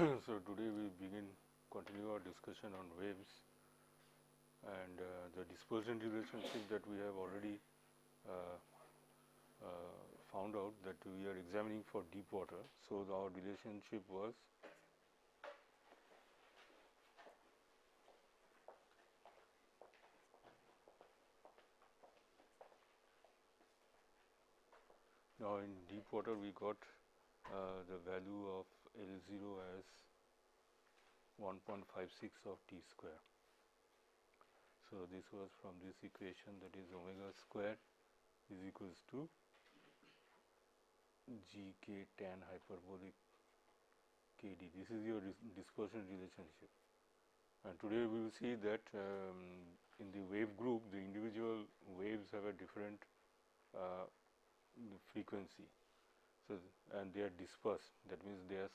So today we continue our discussion on waves and the dispersion relationship that we have already uh, found out that we are examining for deep water. So our relationship was now in deep water we got the value of L0 as 1.56 of T square. So this was from this equation, that is omega square is equals to gk tan hyperbolic kd. This is your dispersion relationship, and today we will see that in the wave group the individual waves have a different frequency. So and they are dispersed, that means they are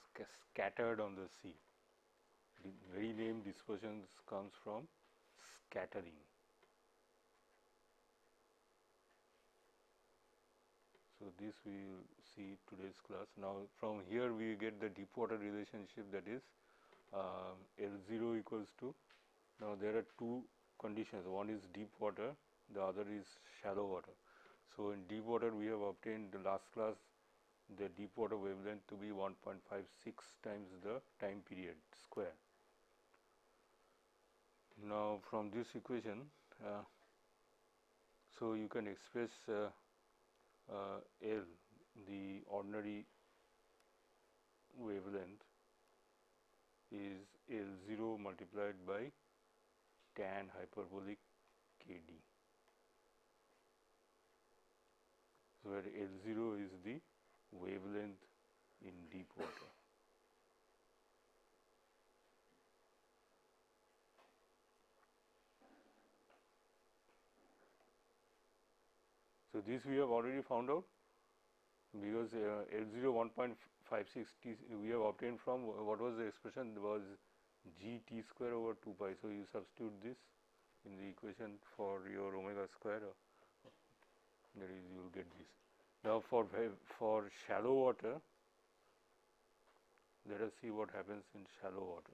scattered on the sea. The very name dispersion comes from scattering. So this we will see today's class. Now from here we get the deep water relationship, that is L0 equals to, now there are two conditions, one is deep water, the other is shallow water. So in deep water we have obtained the last class the deep water wavelength to be 1.56 times the time period square. Now from this equation so you can express L, the ordinary wavelength, is L0 multiplied by tan hyperbolic kd. So where L0 is the wavelength in deep water. So this we have already found out, because L0 1.56 T we have obtained from, what was the expression, was g T square over 2 pi. So you substitute this in the equation for your omega square, that is you will get this. Now for shallow water, let us see what happens in shallow water.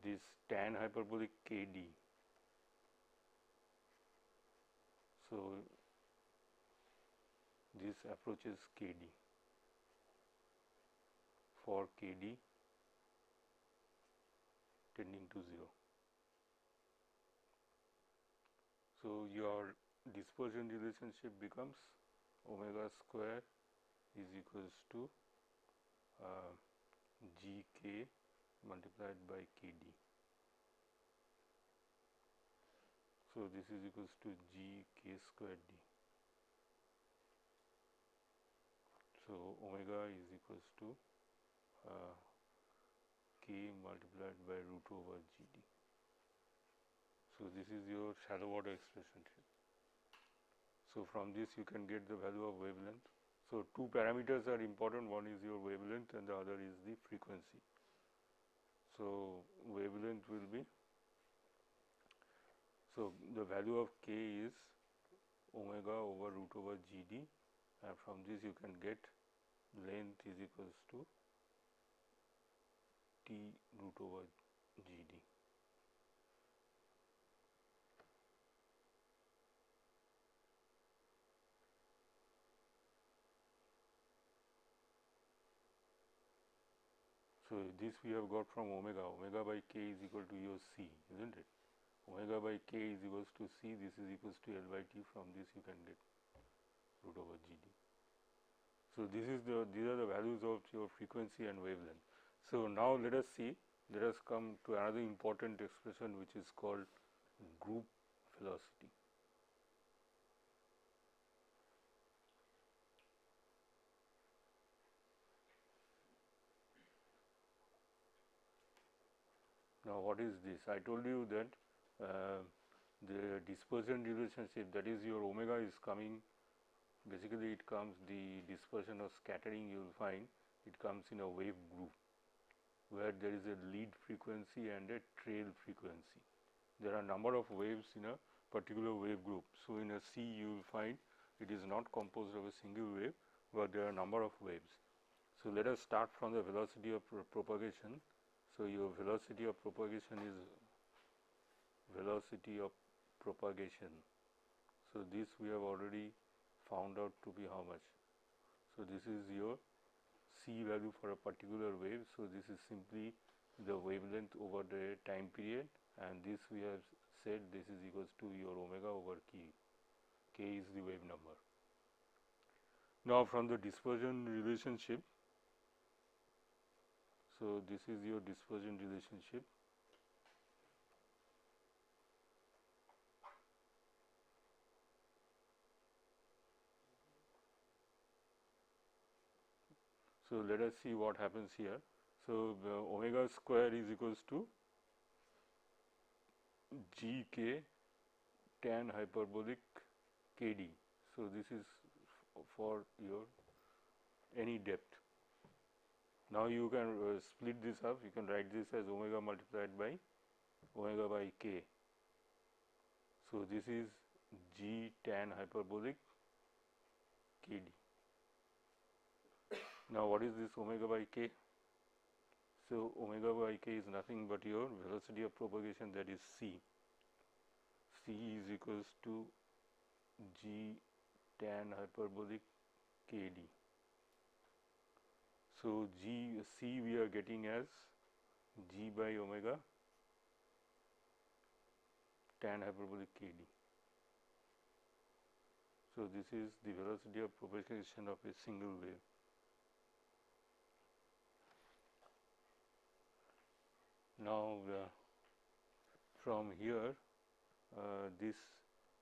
This tan hyperbolic kd, so this approaches kd, for kd tending to 0. So your dispersion relationship becomes omega square is equals to gk multiplied by kd. So this is equals to gk square d. So omega is equals to k multiplied by root over gd. So this is your shallow water expression. So from this you can get the value of wavelength. So two parameters are important, one is your wavelength and the other is the frequency. So wavelength will be, so the value of k is omega over root over gd, and from this you can get length is equals to t root over gd. So this we have got from omega. Omega by k is equal to your c, isn't it? Omega by k is equals to c. This is equals to L by t. From this you can get root over gd. So these are the values of your frequency and wavelength. So now let us come to another important expression, which is called group velocity. Now what is this? I told you that the dispersion relationship, that is your omega is coming, basically it comes, the dispersion or scattering you will find, it comes in a wave group where there is a lead frequency and a trail frequency. There are number of waves in a particular wave group. So in a sea you will find it is not composed of a single wave, but there are a number of waves. So, let us start from the velocity of propagation. So, your velocity of propagation is velocity of propagation. So, this we have already found out to be how much. So, this is your C value for a particular wave. So, this is simply the wavelength over the time period, and this we have said this is equals to your omega over k. K is the wave number. Now, from the dispersion relationship, so this is your dispersion relationship. So, let us see what happens here. So, omega square is equals to g k tan hyperbolic k d. So, this is for your any depth. Now, you can split this up, you can write this as omega multiplied by omega by k. So, this is g tan hyperbolic k d. Now, what is this omega by k? So, omega by k is nothing but your velocity of propagation, that is c. C is equals to g tan hyperbolic k d. So, C we are getting as g by omega tan hyperbolic k d. So, this is the velocity of propagation of a single wave. Now, from here this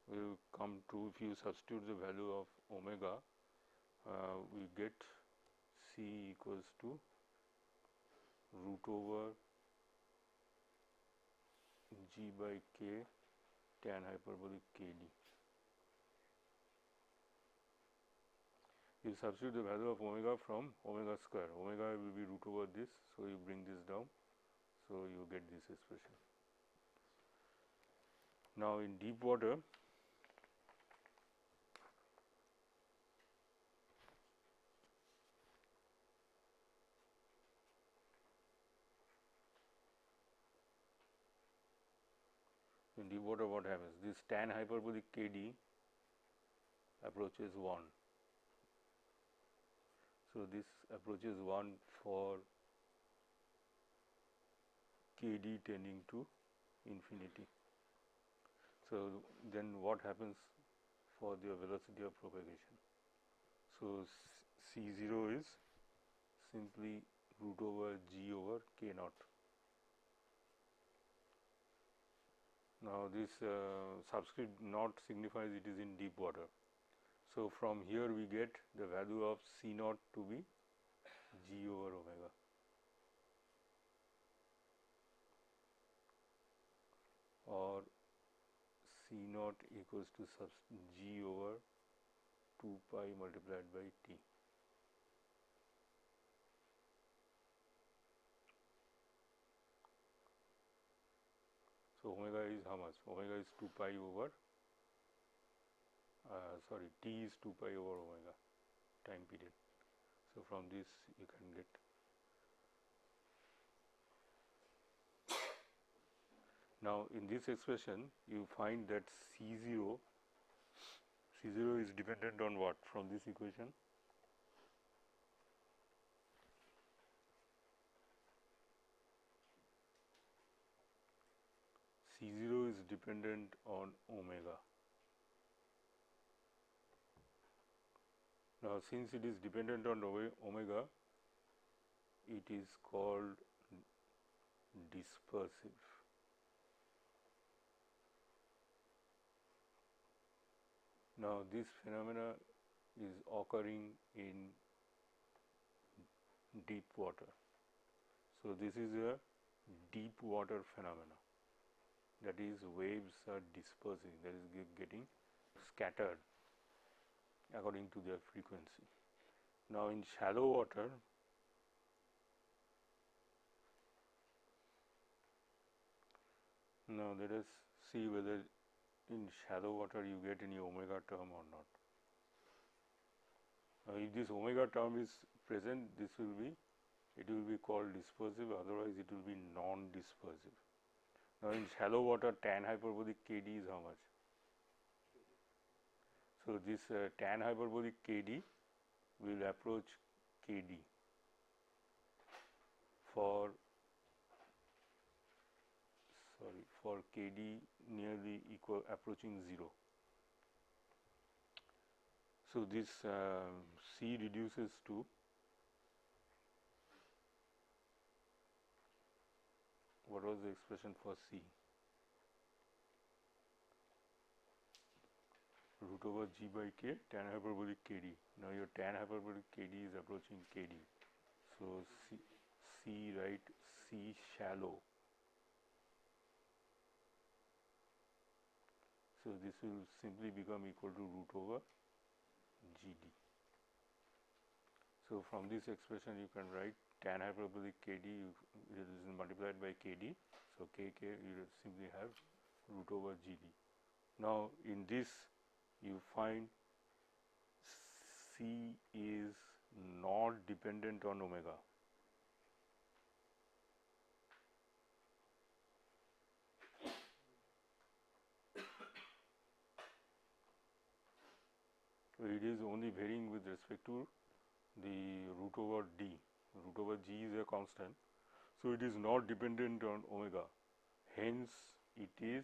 will come to, if you substitute the value of omega, we get C equals to root over g by k tan hyperbolic k d. You substitute the value of omega from omega square. Omega will be root over this, so you bring this down. So, you get this expression. Now, in deep water, what happens? This tan hyperbolic k d approaches 1. So, this approaches 1 for k d tending to infinity. So, then what happens for the velocity of propagation? So, C0 is simply root over g over k naught. Now, this subscript naught signifies it is in deep water. So, from here we get the value of C naught to be g over omega. Or C naught equals to g over 2 pi multiplied by t. So, omega is how much? Omega is 2 pi over, t is 2 pi over omega time period. So, from this you can get. Now, in this expression you find that C0 is dependent on what from this equation? C0 is dependent on omega. Now, since it is dependent on omega, it is called dispersive. Now, this phenomena is occurring in deep water. So, this is a deep water phenomena, that is waves are dispersing, that is getting scattered according to their frequency. Now, in shallow water, now let us see whether in shallow water you get any omega term or not. If this omega term is present, it will be called dispersive, otherwise it will be non-dispersive. Now, in shallow water, tan hyperbolic Kd is how much? So, this tan hyperbolic Kd will approach Kd for Kd nearly equal approaching 0. So, this C reduces to what was the expression for C? Root over G by K tan hyperbolic Kd. Now, your tan hyperbolic Kd is approaching Kd. So, C right, C shallow. So, this will simply become equal to root over Gd. So, from this expression you can write tan hyperbolic Kd is multiplied by Kd. So, Kk you will simply have root over Gd. Now, in this you find C is not dependent on omega. So, it is only varying with respect to the root over d. Root over g is a constant. So, it is not dependent on omega. Hence, it is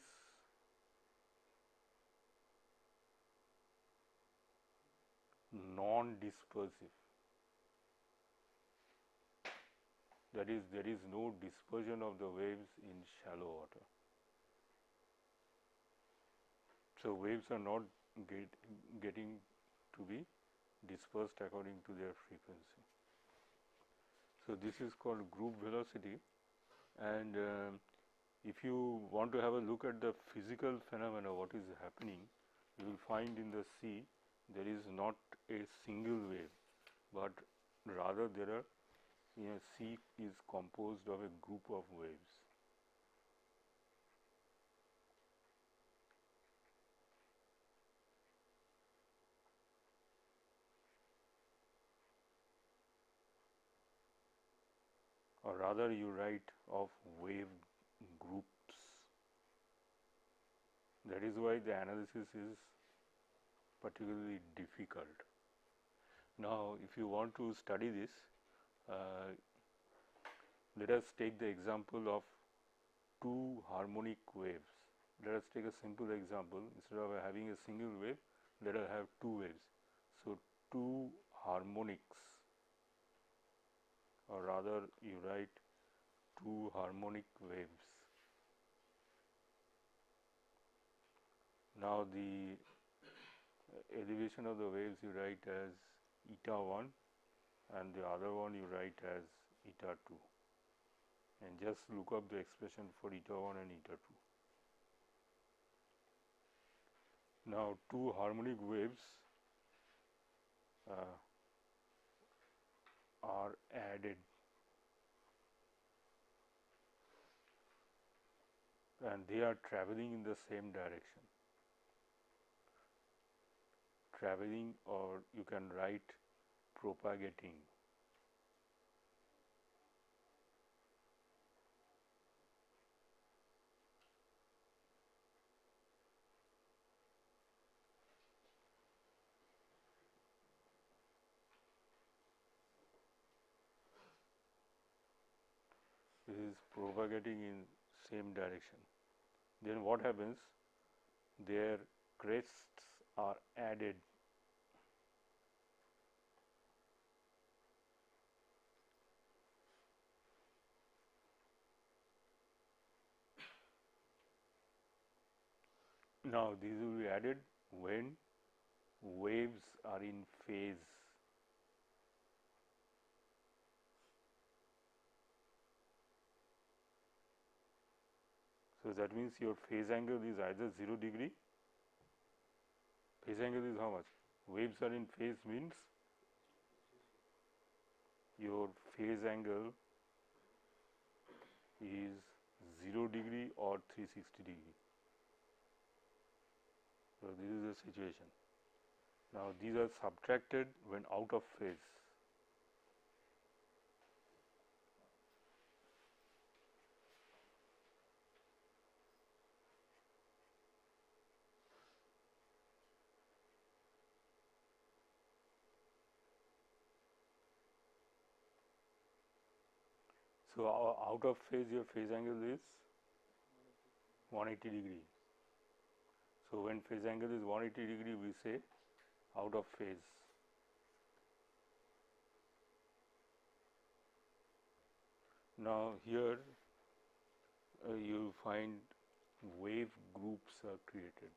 non-dispersive. That is, there is no dispersion of the waves in shallow water. So, waves are not getting to be dispersed according to their frequency. So, this is called group velocity, and if you want to have a look at the physical phenomena, what is happening, you will find in the sea there is not a single wave, but rather there are sea is composed of a group of waves. Or rather you write of wave groups. That is why the analysis is particularly difficult. Now, if you want to study this, let us take the example of two harmonic waves. Let us take a simple example. Instead of having a single wave, let us have two waves. So, two harmonics, or rather you write two harmonic waves. Now, the elevation of the waves you write as eta 1 and the other one you write as eta 2, and just look up the expression for eta 1 and eta 2. Now, two harmonic waves are added, and they are traveling in the same direction. Traveling, or you can write propagating. This is propagating in same direction. Then what happens? Their crests are added. Now, these will be added when waves are in phase. So, that means your phase angle is either 0 degree. Phase angle is how much? Waves are in phase means your phase angle is 0 degree or 360 degree. So, this is the situation. Now, these are subtracted when out of phase. So, out of phase your phase angle is 180 degree. So, when phase angle is 180 degree, we say out of phase. Now, here you find wave groups are created.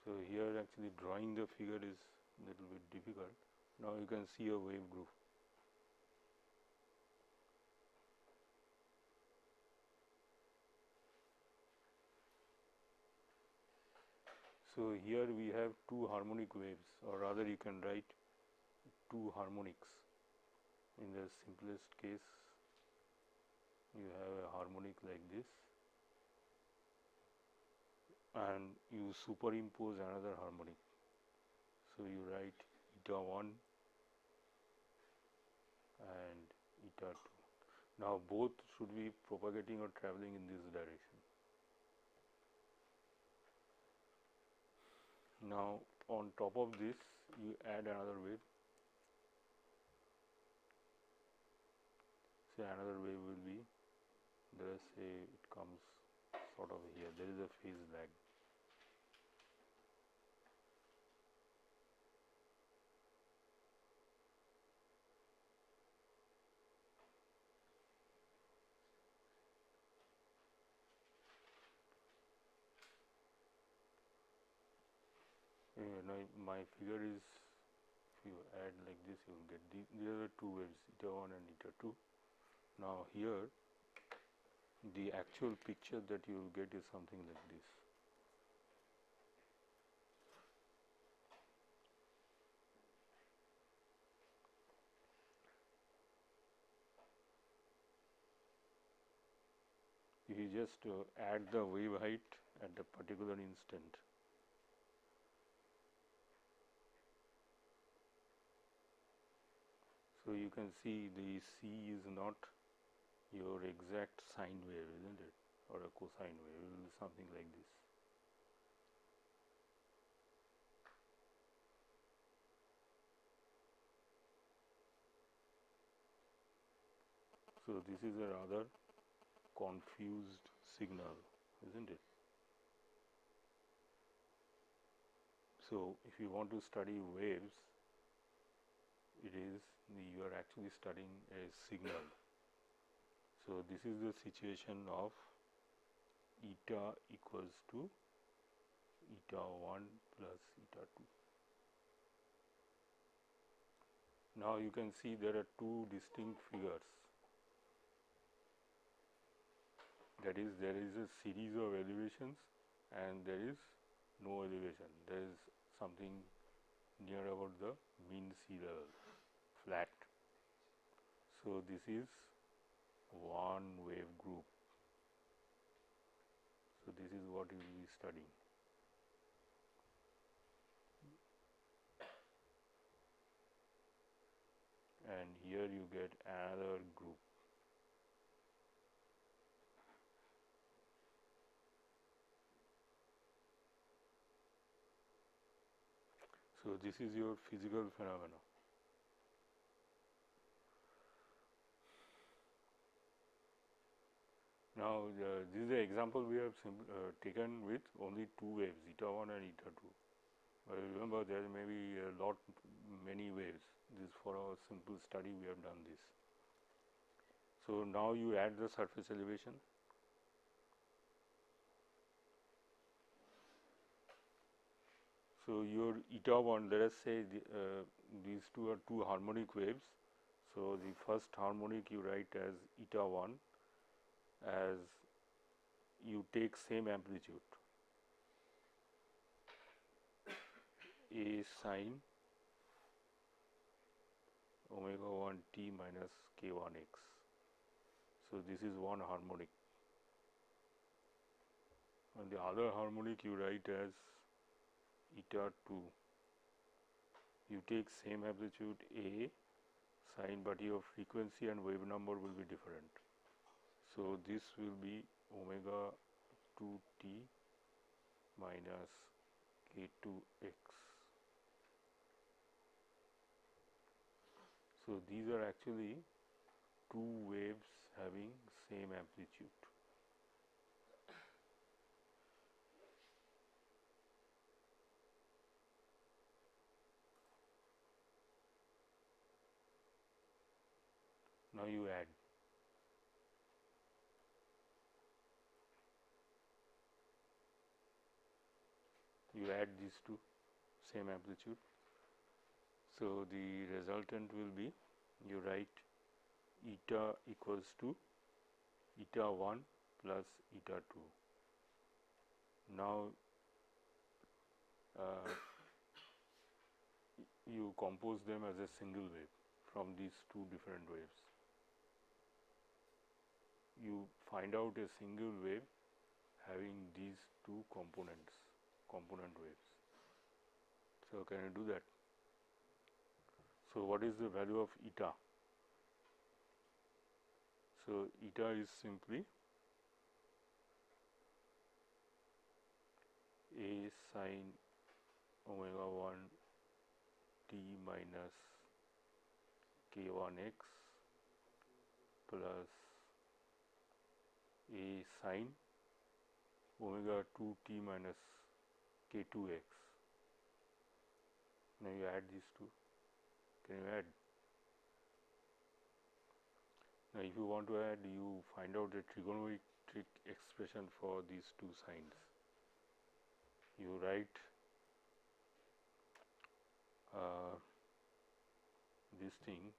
So, here actually drawing the figure is little bit difficult. Now, you can see a wave group. So, here we have two harmonic waves, or rather you can write two harmonics. In the simplest case, you have a harmonic like this, and you superimpose another harmonic. So, you write eta 1 and eta 2. Now, both should be propagating or traveling in this direction. Now, on top of this, you add another wave. Say another wave will be, let us say it comes sort of here, there is a phase lag. Now, my figure is, if you add like this, you will get these are the two waves, eta 1 and eta 2. Now, here the actual picture that you will get is something like this. If you just add the wave height at the particular instant. So, you can see the C is not your exact sine wave, isn't it, or a cosine wave, it will be something like this. So, this is a rather confused signal, isn't it? So, if you want to study waves, it is you are actually studying a signal. So, this is the situation of eta equals to eta 1 plus eta 2. Now, you can see there are two distinct figures. That is, there is a series of elevations and there is no elevation. There is something near about the mean sea level, flat. So, this is one wave group. So, this is what you will be studying. And here you get another group. So, this is your physical phenomena. Now, this is the example we have taken with only two waves, eta 1 and eta 2. But remember, there may be many waves. This for our simple study we have done this. So, now you add the surface elevation. So, your eta 1, let us say these two are two harmonic waves. So, the first harmonic you write as eta 1 as you take same amplitude, a sine omega 1 t minus k1 x. So this is one harmonic. And the other harmonic you write as eta 2. You take same amplitude A sine, but your frequency and wave number will be different. So this will be omega 2t minus k2x. So these are actually two waves having same amplitude. Now you add. You add these two, same amplitude. So the resultant will be, you write eta equals to eta 1 plus eta 2. Now you compose them as a single wave from these two different waves. You find out a single wave having these two component waves. So can you do that? So what is the value of eta? So eta is simply A sine omega 1 t minus k1 x plus A sine omega 2 t minus k2x. Now you add these two. Can you add? Now if you want to add, you find out the trigonometric expression for these two signs. You write this thing,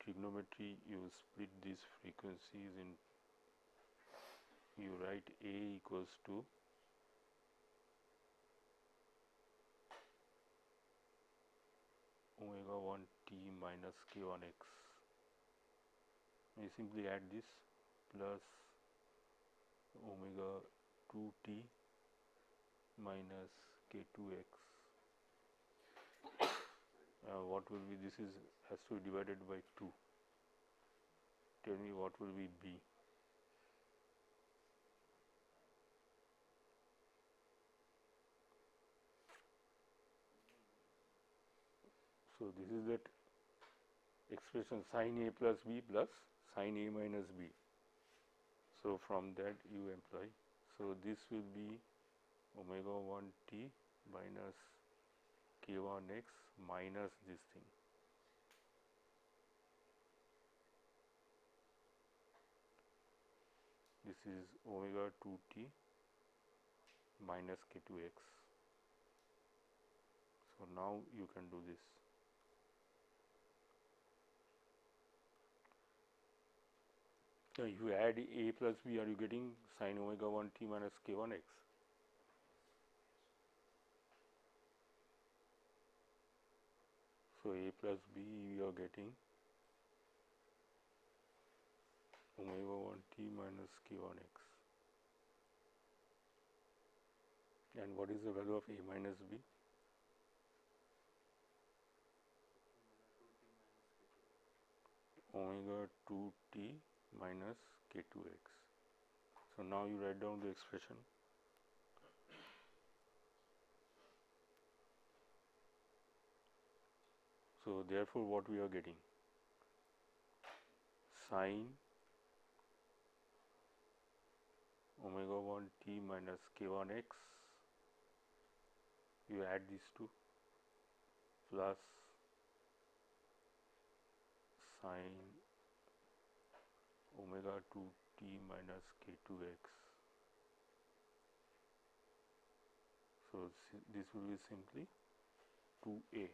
trigonometry, you split these frequencies in, you write A equals to omega 1 t minus k1 x. You simply add this plus omega 2 t minus k2x. What will be, this is has to be divided by 2. Tell me what will be B. So this is that expression sin A plus B plus sin A minus B. So from that you employ. So this will be omega 1 t minus k1 x minus this thing. This is omega 2 t minus k2x. So now you can do this. Now if you add A plus B, are you getting sin omega 1 t minus k1 x? So A plus B, you are getting omega 1 t minus k1 x. And what is the value of A minus B? Omega 2 t minus k2x. So now you write down the expression. So therefore what we are getting? Sin omega 1 t minus k1 x, you add these two, plus sin omega 2 t minus k2x. So this will be simply 2a.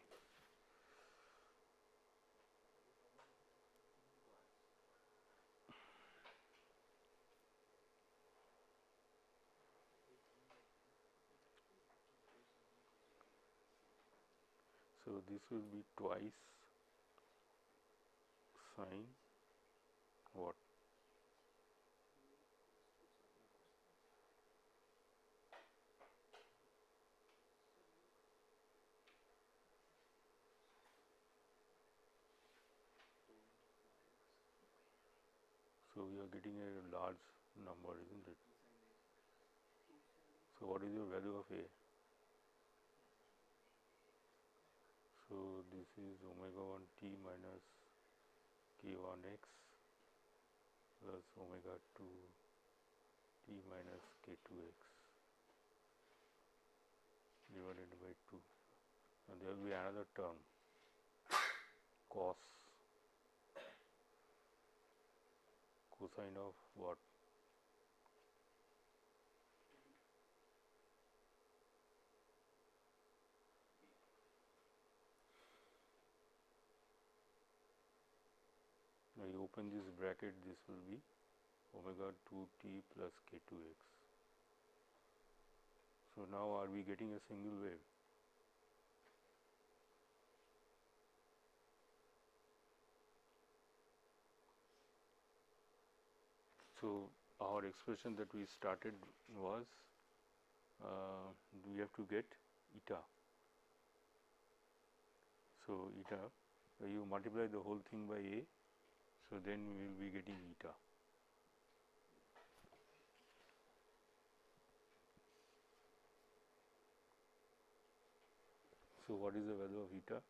So this will be twice sine what? So we are getting a large number, isn't it? So what is your value of A? So this is omega 1 t minus k1x plus omega 2 t minus k2x divided by 2, and there will be another term cosine of what? Now you open this bracket, this will be omega 2t plus k2x. So now are we getting a single wave? So our expression that we started was we have to get eta. So eta, you multiply the whole thing by A, so then we will be getting eta. So what is the value of eta?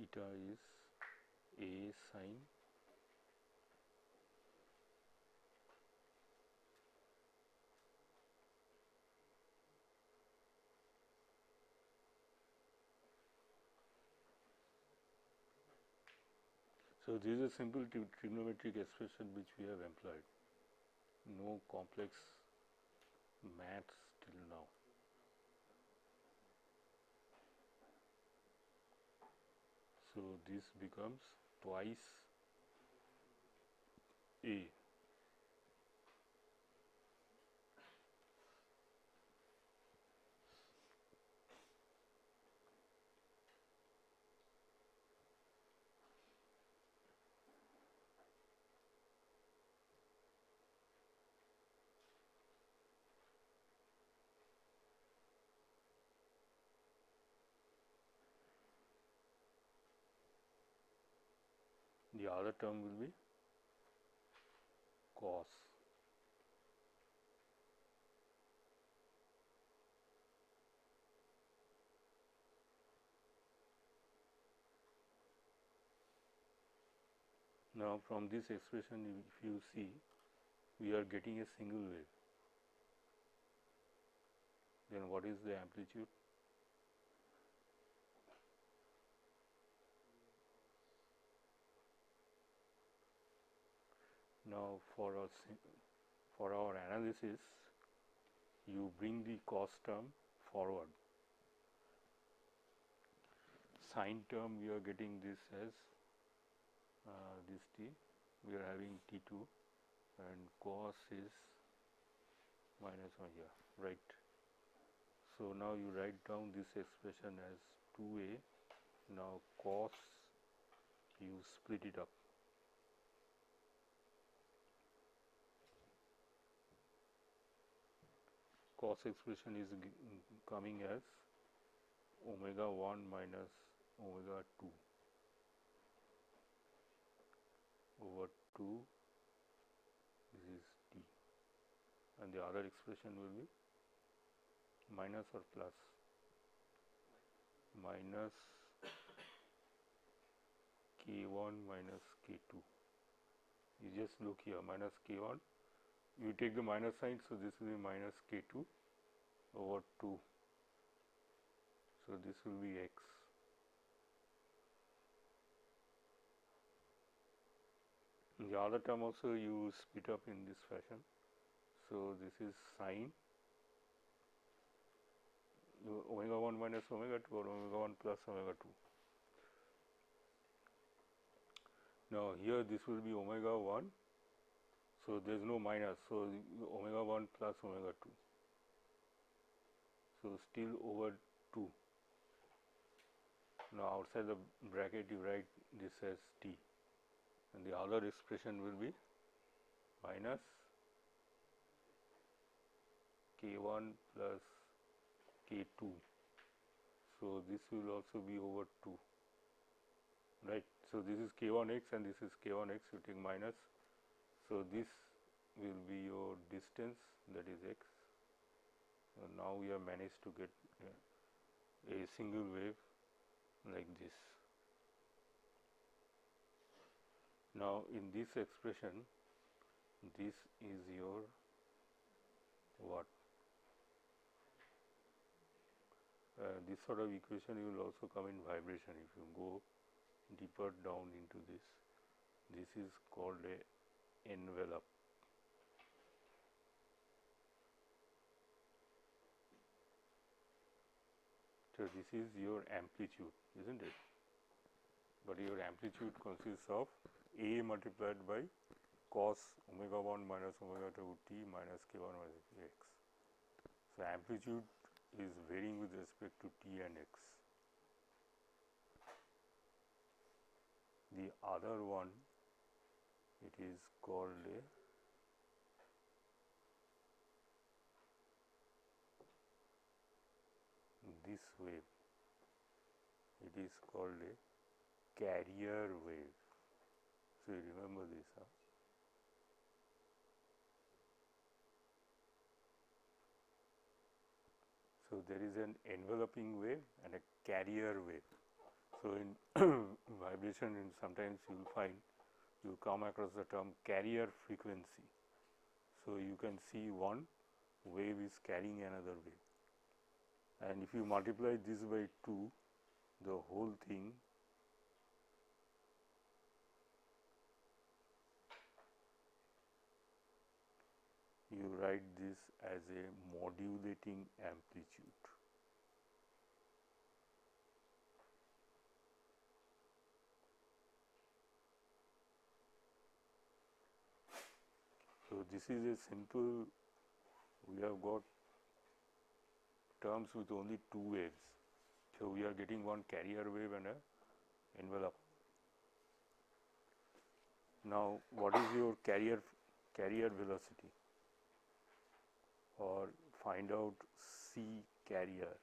Eta is A sine So this is a simple trigonometric expression which we have employed. No complex maths till now. So this becomes twice A. The other term will be cos. Now from this expression, if you see, we are getting a single wave. Then what is the amplitude? Now for our analysis, you bring the cos term forward. Sine term, we are getting this as this t, we are having t2, and cos is minus 1 here, right? So now you write down this expression as 2a. Now cos, you split it up. Cos expression is coming as omega 1 minus omega 2 over 2, this is t, and the other expression will be minus or plus? Minus k1 minus k2. You just look here, minus k1, you take the minus sign, so this will be minus k2 over 2. So this will be x. The other term also you split up in this fashion. So this is sine omega 1 minus omega 2 or omega 1 plus omega 2. Now here this will be omega 1. So there is no minus. So omega 1 plus omega 2. So still over 2. Now outside the bracket you write this as t, and the other expression will be minus k1 plus k2. So this will also be over 2, right. So this is k1x and this is k1x, you take minus. So this will be your distance, that is x. So now we have managed to get a single wave like this. Now in this expression, this is your what? This sort of equation you will also come in vibration if you go deeper down into this. This is called a envelope. So this is your amplitude, isn't it? But your amplitude consists of A multiplied by cos omega 1 minus omega 2 t minus k1 minus x. So amplitude is varying with respect to t and x. The other one, it is called a this wave, it is called a carrier wave. So you remember this, huh? So there is an enveloping wave and a carrier wave. So in vibration, sometimes you will find you come across the term carrier frequency. So you can see one wave is carrying another wave, and if you multiply this by 2, the whole thing you write this as a modulating amplitude. So this is a simple, we have got terms with only 2 waves. So we are getting one carrier wave and a envelope. Now what is your carrier velocity, or find out C carrier?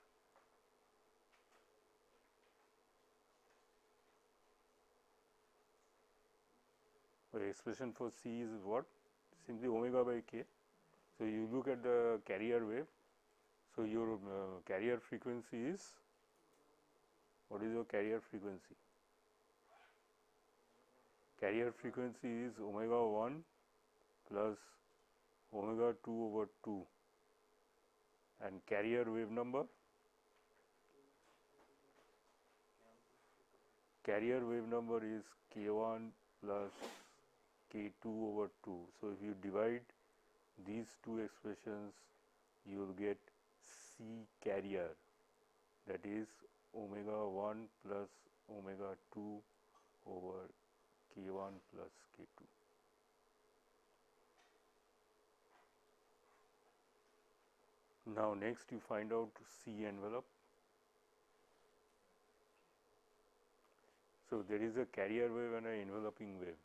The expression for C is what? Simply omega by k. So you look at the carrier wave. So your carrier frequency is, what is your carrier frequency? Carrier frequency is omega 1 plus omega 2 over 2, and carrier wave number? Carrier wave number is k1 plus k2 over 2. So if you divide these two expressions, you will get C carrier, that is omega 1 plus omega 2 over k1 plus k2. Now next you find out C envelope. So there is a carrier wave and an enveloping wave.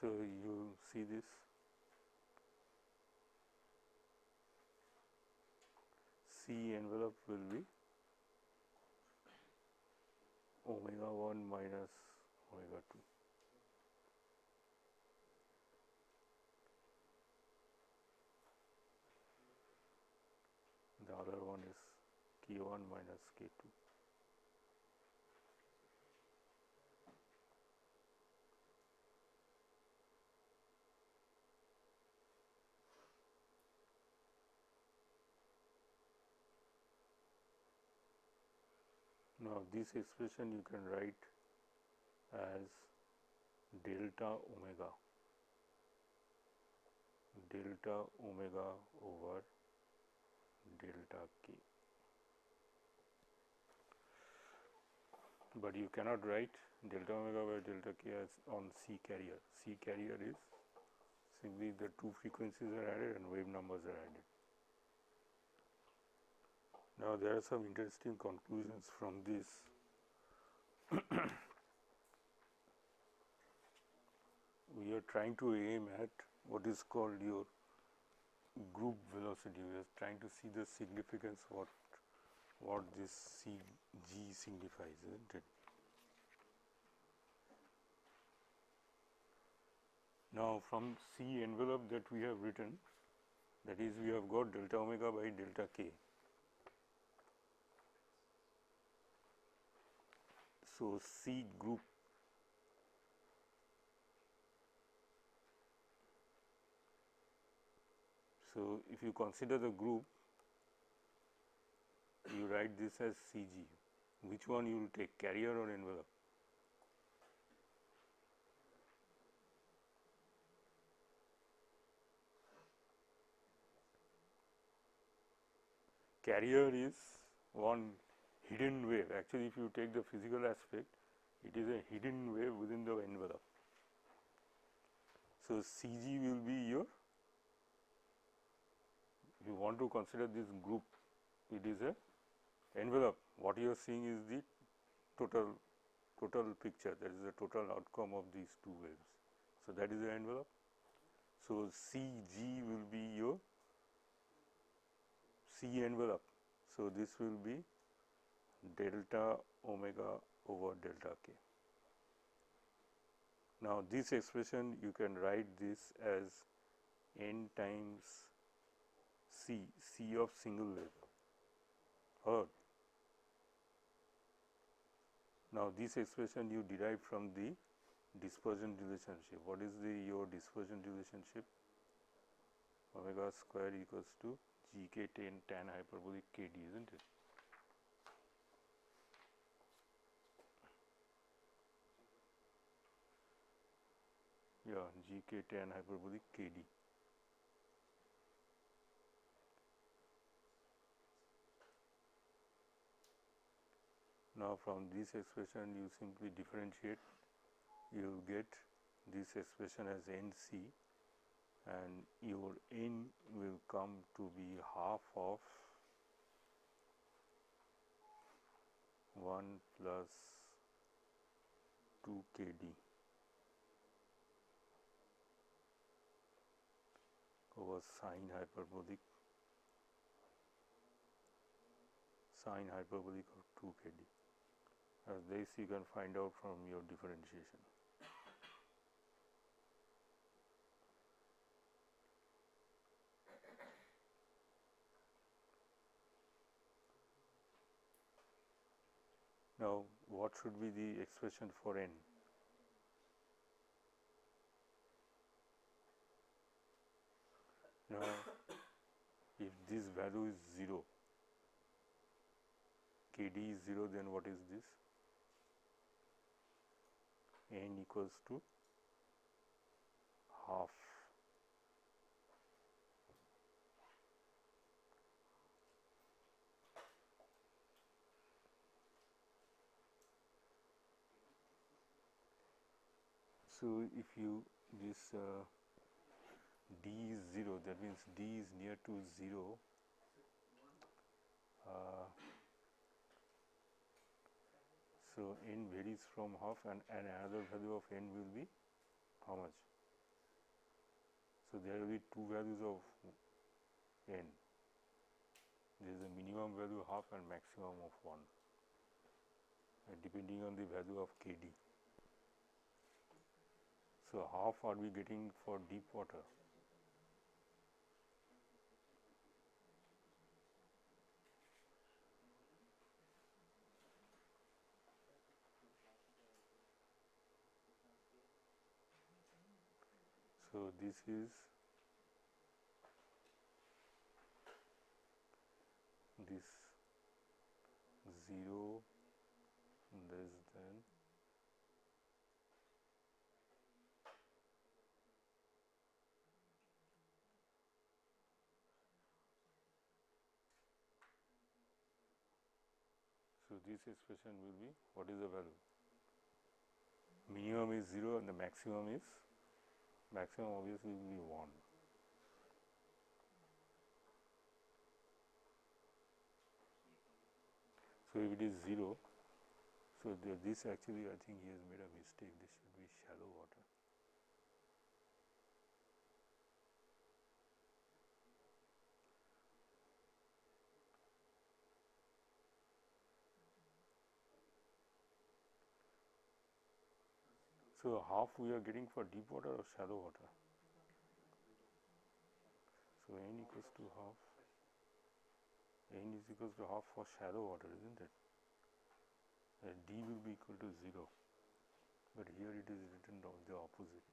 So you see this, C envelope will be omega 1 minus omega 2. The other one is k1 minus k2. Now this expression you can write as delta omega over delta k. but you cannot write delta omega by delta k as on C carrier. C carrier is simply the two frequencies are added and wave numbers are added. Now, there are some interesting conclusions from this. We are trying to aim at what is called your group velocity. We are trying to see the significance what this CG signifies, isn't it? Now, from C envelope that we have written, that is, we have got delta omega by delta k. So, C group so if you consider the group, you write this as CG. Which one you will take, carrier or envelope? Carrier is one hidden wave. Actually, if you take the physical aspect, it is a hidden wave within the envelope. So, CG will be your, if you want to consider this group, it is a envelope. What you are seeing is the total picture, that is the total outcome of these two waves. So, that is the envelope. So, CG will be your C envelope. So, this will be delta omega over delta k. Now, this expression you can write this as n times C of single wave. Heard? Now, this expression you derive from the dispersion relationship. What is your dispersion relationship? Omega square equals to gk tan hyperbolic kd, isn't it? Yeah, gk tan hyperbolic kd. Now, from this expression you simply differentiate, you will get this expression as NC, and your N will come to be half of 1 plus 2 kd over sine hyperbolic of 2 kd. As this you can find out from your differentiation. Now, what should be the expression for n? Now, if this value is 0, kd is 0, then what is this? N equals to half. So, if you this d is 0, that means d is near to 0. So, n varies from half, and another value of n will be how much? So, there will be two values of n. There is a minimum value half and maximum of 1, depending on the value of kd. So, half are we getting for deep water? So, this is this 0 less than So, this expression will be, what is the value? Minimum is 0 and the maximum obviously will be 1. So, if it is 0, so this actually I think he has made a mistake, this should be shallow water. So, half we are getting for deep water or shallow water. So, n equals to half, n is equals to half for shallow water, isn't it? D will be equal to 0, but here it is written down the opposite.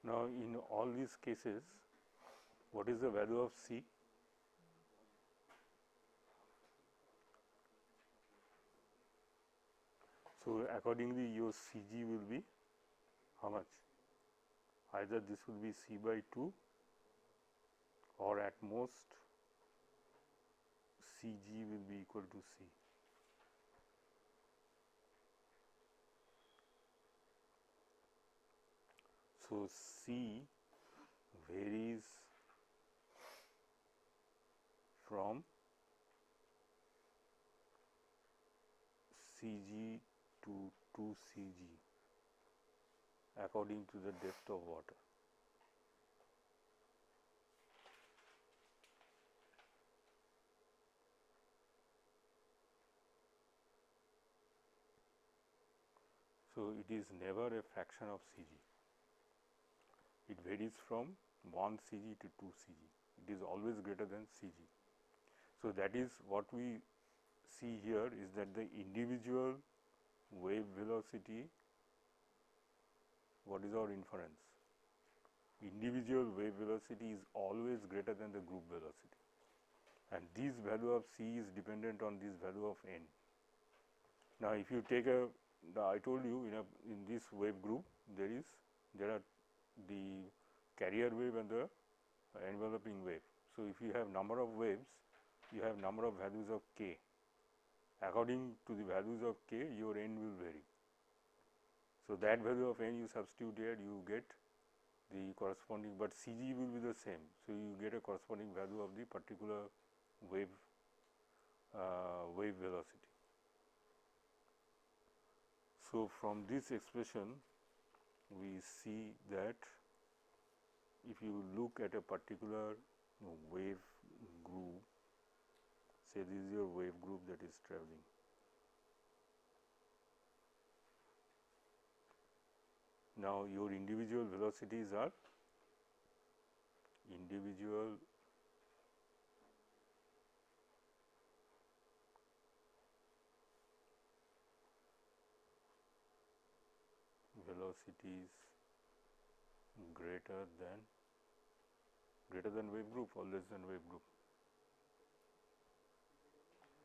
Now, in all these cases, what is the value of C? So, accordingly your Cg will be how much? Either this will be C by 2 or at most Cg will be equal to C. So, C varies from Cg to 2 Cg according to the depth of water. So, it is never a fraction of Cg. It varies from 1 Cg to 2 Cg. It is always greater than Cg. So, that is what we see here is that the individual wave velocity, what is our inference? Individual wave velocity is always greater than the group velocity, and this value of C is dependent on this value of n. Now, if you take I told you in this wave group there are the carrier wave and the enveloping wave. So, if you have number of waves, you have number of values of k. According to the values of k, your n will vary. So, that value of n you substitute here, you get the corresponding, but Cg will be the same. So, you get a corresponding value of the particular wave velocity. So, from this expression we see that if you look at a particular wave group, say this is your wave group that is traveling. Now, your individual velocities are velocities greater than wave group or less than wave group?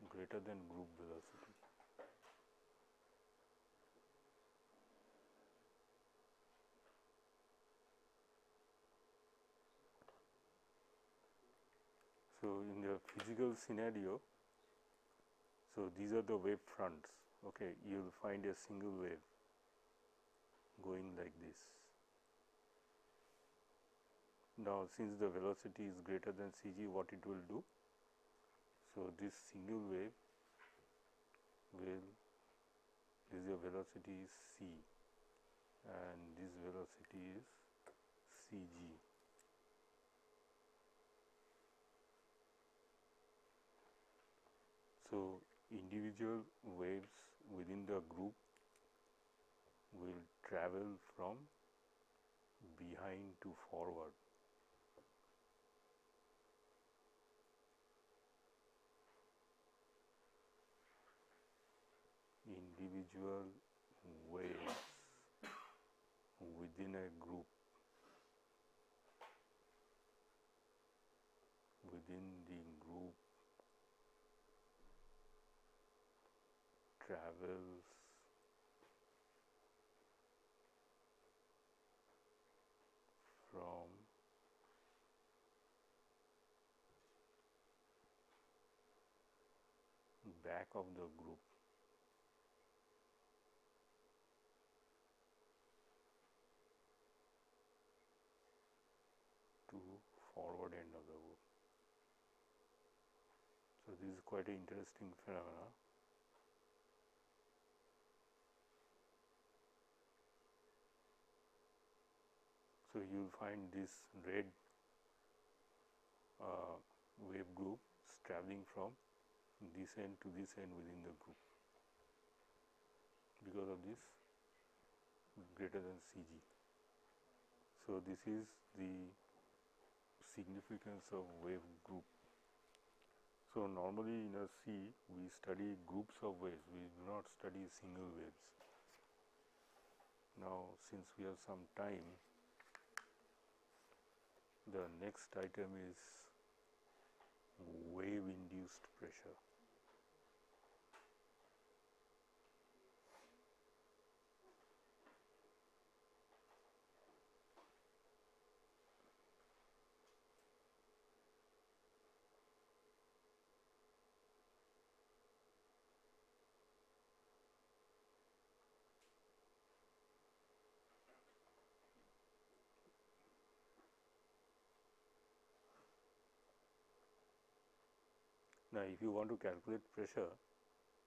Greater than group velocity. So, in the physical scenario, so these are the wave fronts. Okay, you will find a single wave going like this. Now, since the velocity is greater than Cg, what it will do? So, this single wave this your velocity is C and this velocity is Cg. So, individual waves within the group will travel from behind to forward. Individual waves within a group travels from back of the group to forward end of the group. So this is quite an interesting phenomena. So you will find this red wave group traveling from this end to this end within the group because of this greater than Cg. So this is the significance of wave group. So normally in a C we study groups of waves, we do not study single waves. Now since we have some time, the next item is wave induced pressure. Now if you want to calculate pressure,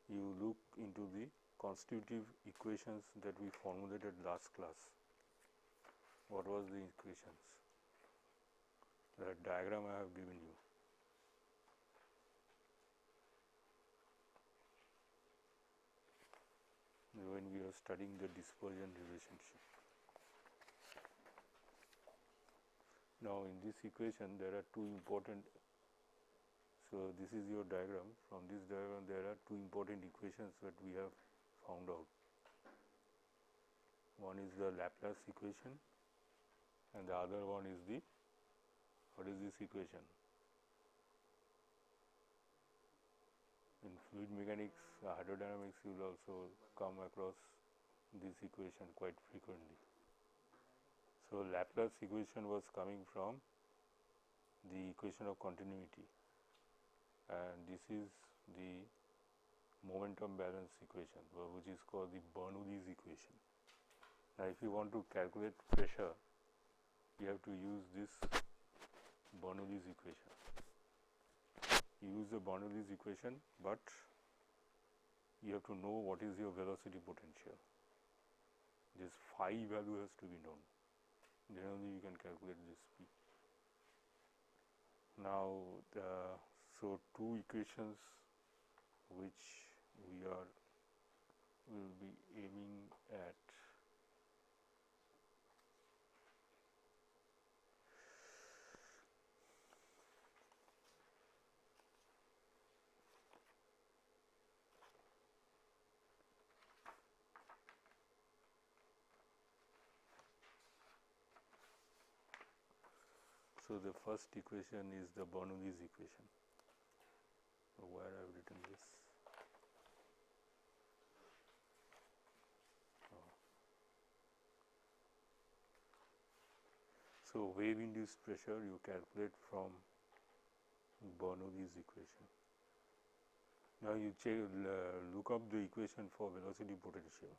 you look into the constitutive equations that we formulated last class. What was the equations? The diagram I have given you. When we are studying the dispersion relationship. Now in this equation there are two important, so this is your diagram. From this diagram there are two important equations that we have found out. One is the Laplace equation and the other one is the, what is this equation? In fluid mechanics, hydrodynamics, you will also come across this equation quite frequently. So Laplace equation was coming from the equation of continuity, and this is the momentum balance equation, which is called the Bernoulli's equation. Now if you want to calculate pressure, you have to use this Bernoulli's equation. You use the Bernoulli's equation, but you have to know what is your velocity potential. This phi value has to be known, then only you can calculate this P. Now so two equations which we will be aiming at. So the first equation is the Bernoulli's equation. So where I have written this? So wave induced pressure you calculate from Bernoulli's equation. Now you look up the equation for velocity potential.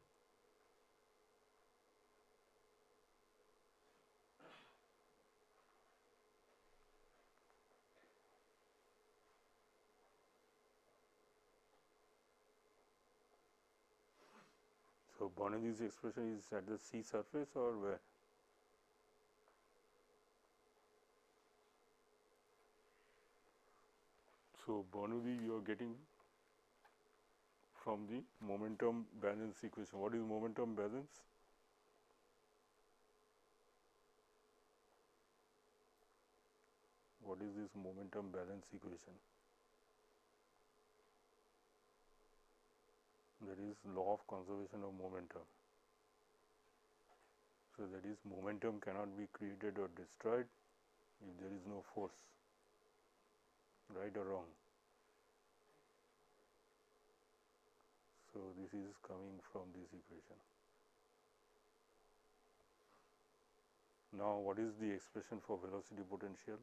So Bernoulli's expression is at the sea surface or where? So Bernoulli you are getting from the momentum balance equation. What is momentum balance? What is this momentum balance equation? That is law of conservation of momentum. So that is momentum cannot be created or destroyed if there is no force, right or wrong? So this is coming from this equation. Now what is the expression for velocity potential?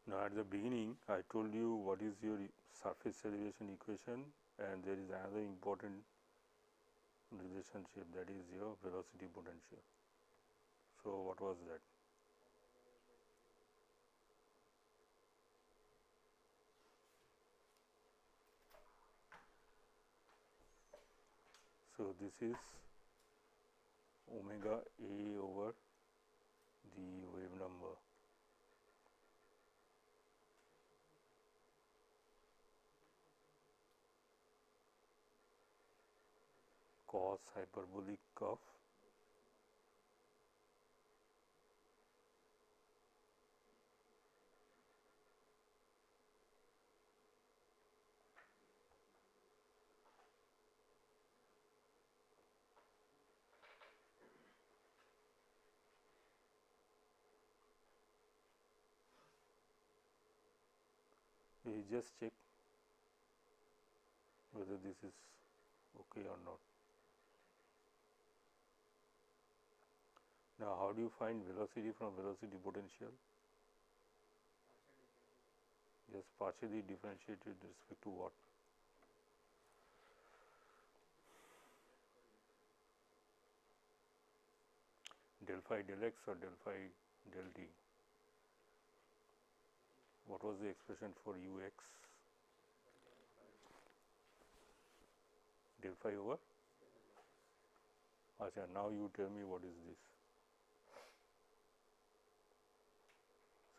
Now at the beginning I told you what is your surface elevation equation, and there is another important relationship, that is your velocity potential. So what was that? So this is omega A over the wave number cos hyperbolic of we just check whether this is okay or not. Now how do you find velocity from velocity potential? Just partially differentiate with respect to what? Del phi del x or del phi del t? What was the expression for ux? Del phi over? Acha, now you tell me what is this.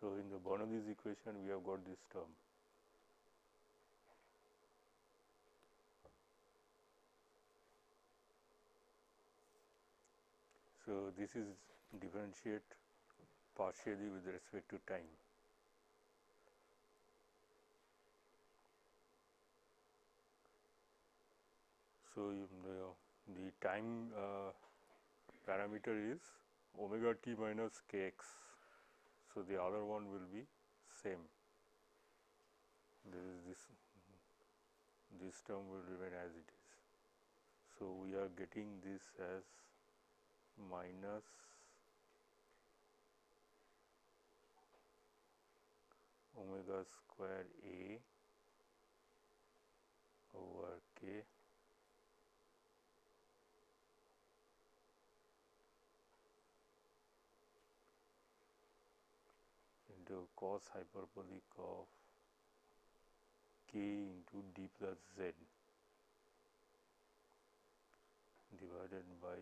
So in the Bernoulli's equation we have got this term. So this is differentiate partially with respect to time. So the time parameter is omega t minus kx. So the other one will be same. There is this term will remain as it is. So we are getting this as minus omega square a over k into cos hyperbolic of k into d plus z divided by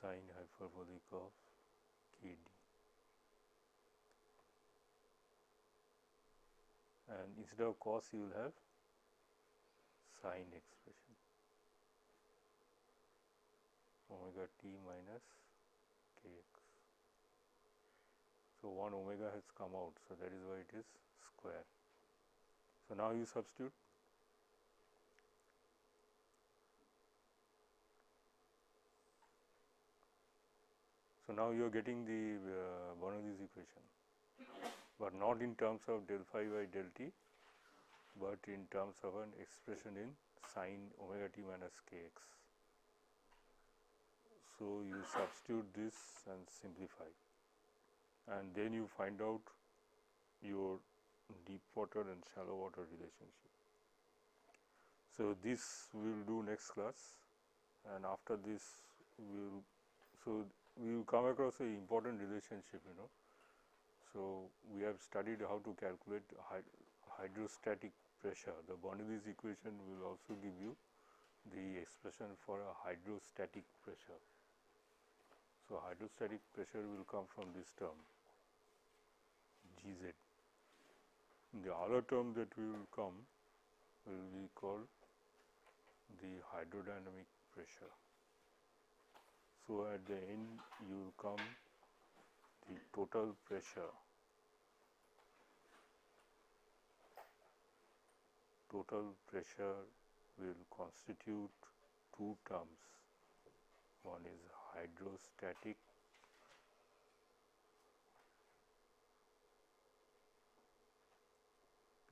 sine hyperbolic of kd. And instead of cos you will have sine expression, omega t minus kx. So 1 omega has come out, so that is why it is square. So now you substitute. So now you are getting the Bernoulli's equation, but not in terms of del phi by del t, but in terms of an expression in sine omega t minus kx. So you substitute this and simplify, and then you find out your deep water and shallow water relationship. So this we will do next class, and after this we will come across a important relationship, So we have studied how to calculate hydrostatic pressure. The Bernoulli's equation will also give you the expression for a hydrostatic pressure. So hydrostatic pressure will come from this term Gz. The other term that will come will be called the hydrodynamic pressure. So at the end you will come the total pressure will constitute two terms. One is hydrostatic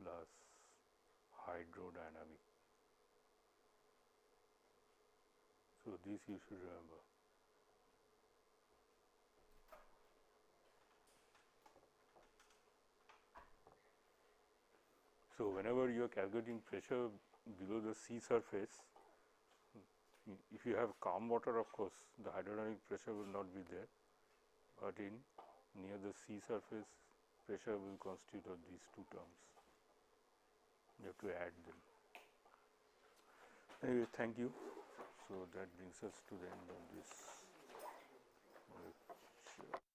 plus hydrodynamic. So, this you should remember. So, whenever you are calculating pressure below the sea surface, if you have calm water, of course, the hydrodynamic pressure will not be there, but in near the sea surface, pressure will constitute of these two terms. You have to add them. Anyway, thank you. So, that brings us to the end of this lecture.